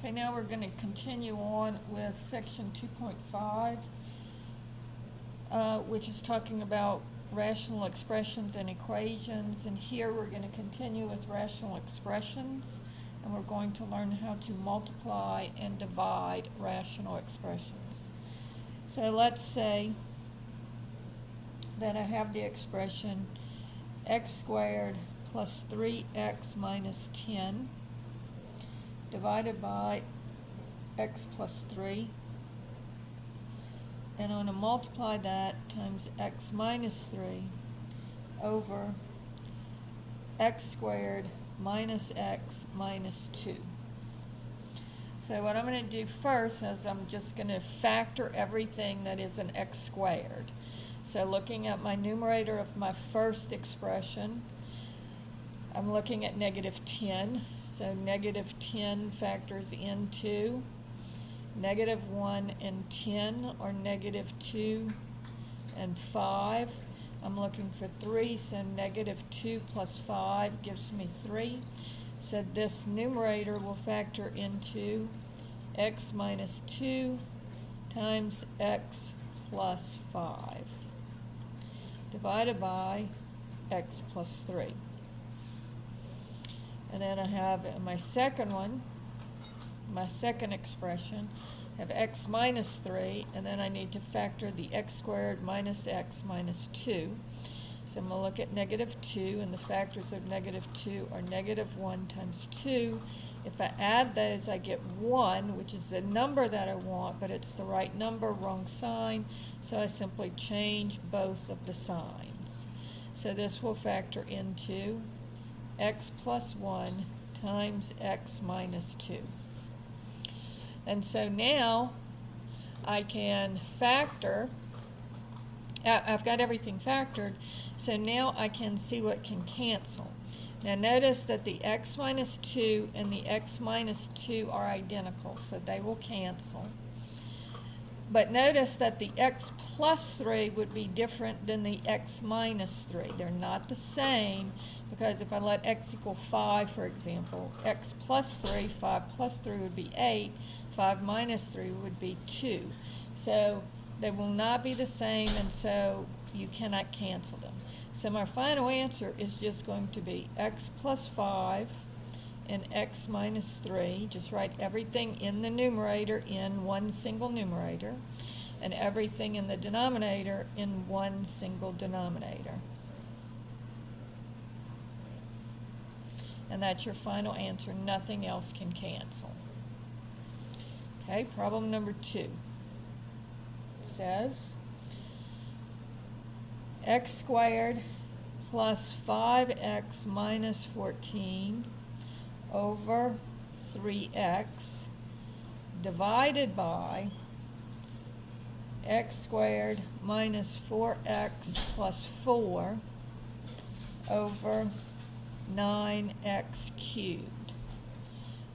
Okay, now we're going to continue on with section 2.5, which is talking about rational expressions and equations. And here we're going to continue with rational expressions, and we're going to learn how to multiply and divide rational expressions. So let's say that I have the expression x squared plus 3x minus 10 divided by x plus 3, and I want to multiply that times x minus 3 over x squared minus x minus 2. So what I'm going to do first is I'm just going to factor everything that is an x squared. So looking at my numerator of my first expression, I'm looking at negative 10. So negative 10 factors into negative 1 and 10, or negative 2 and 5. I'm looking for 3, so negative 2 plus 5 gives me 3. So this numerator will factor into x minus 2 times x plus 5 divided by x plus 3. And then I have my second one, my second expression, I have x minus 3, and then I need to factor the x squared minus x minus 2. So I'm going to look at negative 2, and the factors of negative 2 are negative 1 times 2. If I add those, I get 1, which is the number that I want, but it's the right number, wrong sign, so I simply change both of the signs. So this will factor into x plus 1 times x minus 2. And so now I can factor, I've got everything factored, so now I can see what can cancel. Now notice that the x minus 2 and the x minus 2 are identical, so they will cancel. But notice that the x plus 3 would be different than the x minus 3. They're not the same, because if I let x equal 5, for example, x plus 3, 5 plus 3 would be 8, 5 minus 3 would be 2. So they will not be the same, and so you cannot cancel them. So my final answer is just going to be x plus 5 and x minus 3. Just write everything in the numerator in one single numerator, and everything in the denominator in one single denominator. And that's your final answer. Nothing else can cancel. Okay, problem number 2. It says x squared plus 5x minus 14 over 3x divided by x squared minus 4x plus 4 over 9x cubed.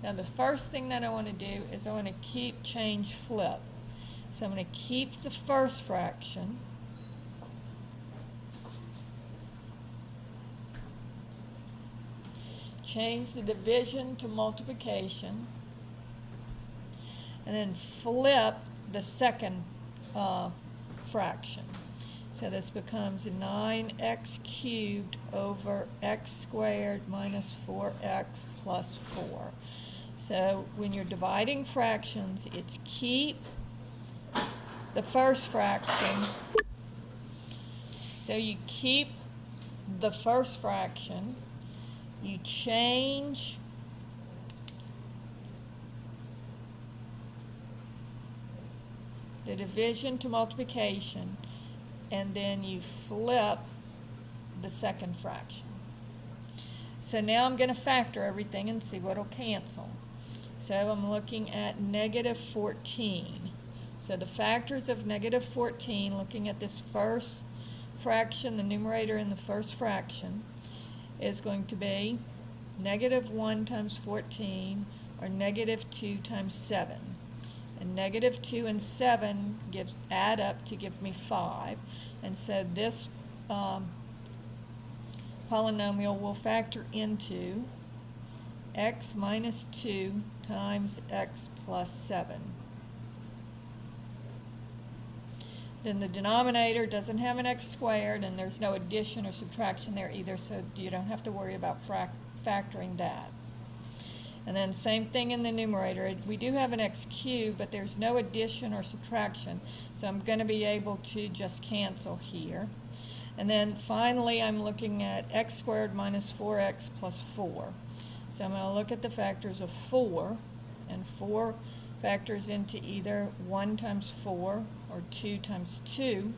Now the first thing that I want to do is I want to change flip. So I'm going to keep the first fraction, change the division to multiplication, and then flip the second fraction. So this becomes 9x cubed over x squared minus 4x plus 4. So when you're dividing fractions, it's keep the first fraction. So you keep the first fraction, you change the division to multiplication, and then you flip the second fraction. So now I'm going to factor everything and see what will cancel. So I'm looking at negative 14. So the factors of negative 14, looking at this first fraction, the numerator in the first fraction, is going to be negative 1 times 14, or negative 2 times 7. And negative 2 and 7 add up to give me 5. And so this polynomial will factor into x minus 2 times x plus 7. Then the denominator doesn't have an x squared, and there's no addition or subtraction there either, so you don't have to worry about factoring that. And then same thing in the numerator. We do have an x cubed, but there's no addition or subtraction, so I'm going to be able to just cancel here. And then finally, I'm looking at x squared minus 4x plus 4. So I'm going to look at the factors of 4, and 4 factors into either 1 times 4 or 2 times 2.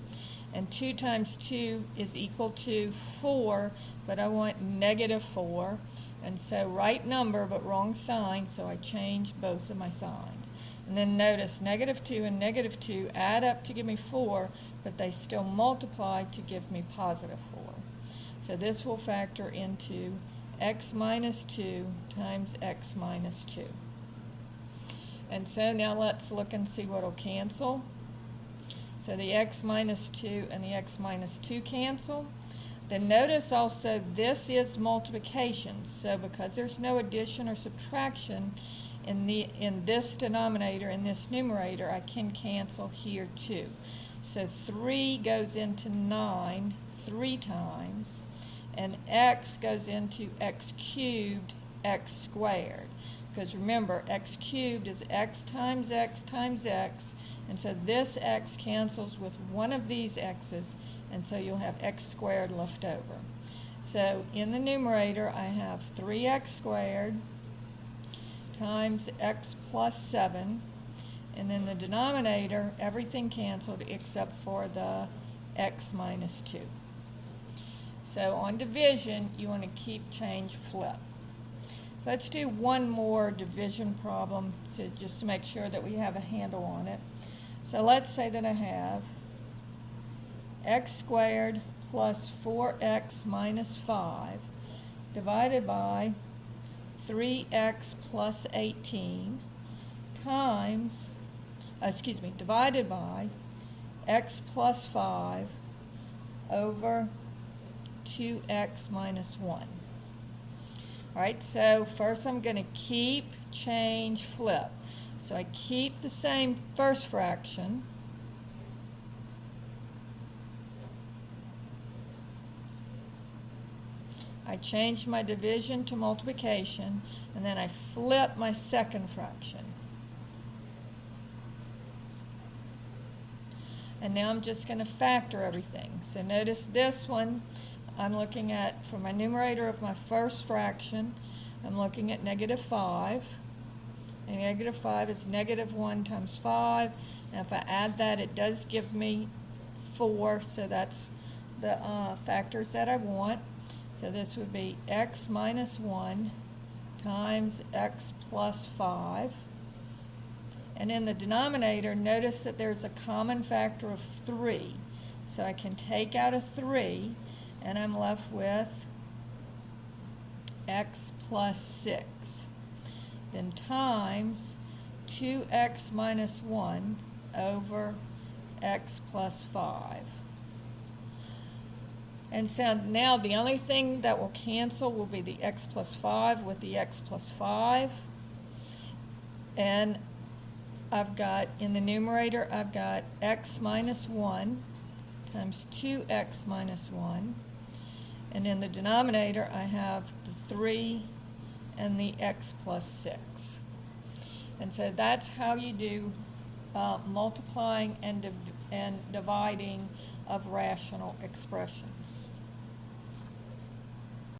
And 2 times 2 is equal to 4, but I want negative 4. And so right number, but wrong sign, so I change both of my signs. And then notice negative 2 and negative 2 add up to give me 4, but they still multiply to give me positive 4. So this will factor into x minus 2 times x minus 2. And so now let's look and see what will cancel. So the x minus 2 and the x minus 2 cancel. Then notice also this is multiplication. So because there's no addition or subtraction in this denominator, in this numerator, I can cancel here too. So 3 goes into 9 3 times, and x goes into x cubed, x squared. Because remember, x cubed is x times x times x, and so this x cancels with one of these x's, and so you'll have x squared left over. So in the numerator, I have 3x squared times x plus 7, and in the denominator, everything canceled except for the x minus 2. So on division, you want to keep, change, flip. So let's do one more division problem just to make sure that we have a handle on it. So let's say that I have x squared plus 4x minus 5 divided by 3x plus 18 times, divided by x plus 5 over 2x minus 1. All right, so first I'm going to keep, change, flip. So I keep the same first fraction. I change my division to multiplication, and then I flip my second fraction. And now I'm just going to factor everything. So notice this one, I'm looking at, for my numerator of my first fraction, I'm looking at negative 5. And negative 5 is negative 1 times 5. And if I add that, it does give me 4. So that's the factors that I want. So this would be x minus 1 times x plus 5. And in the denominator, notice that there's a common factor of 3. So I can take out a 3, and I'm left with x plus 6. Then times 2x minus 1 over x plus 5. And so now the only thing that will cancel will be the x plus 5 with the x plus 5. And I've got, in the numerator, I've got x minus 1 times 2x minus 1. And in the denominator, I have the 3 and the x plus 6. And so that's how you do multiplying and dividing of rational expressions.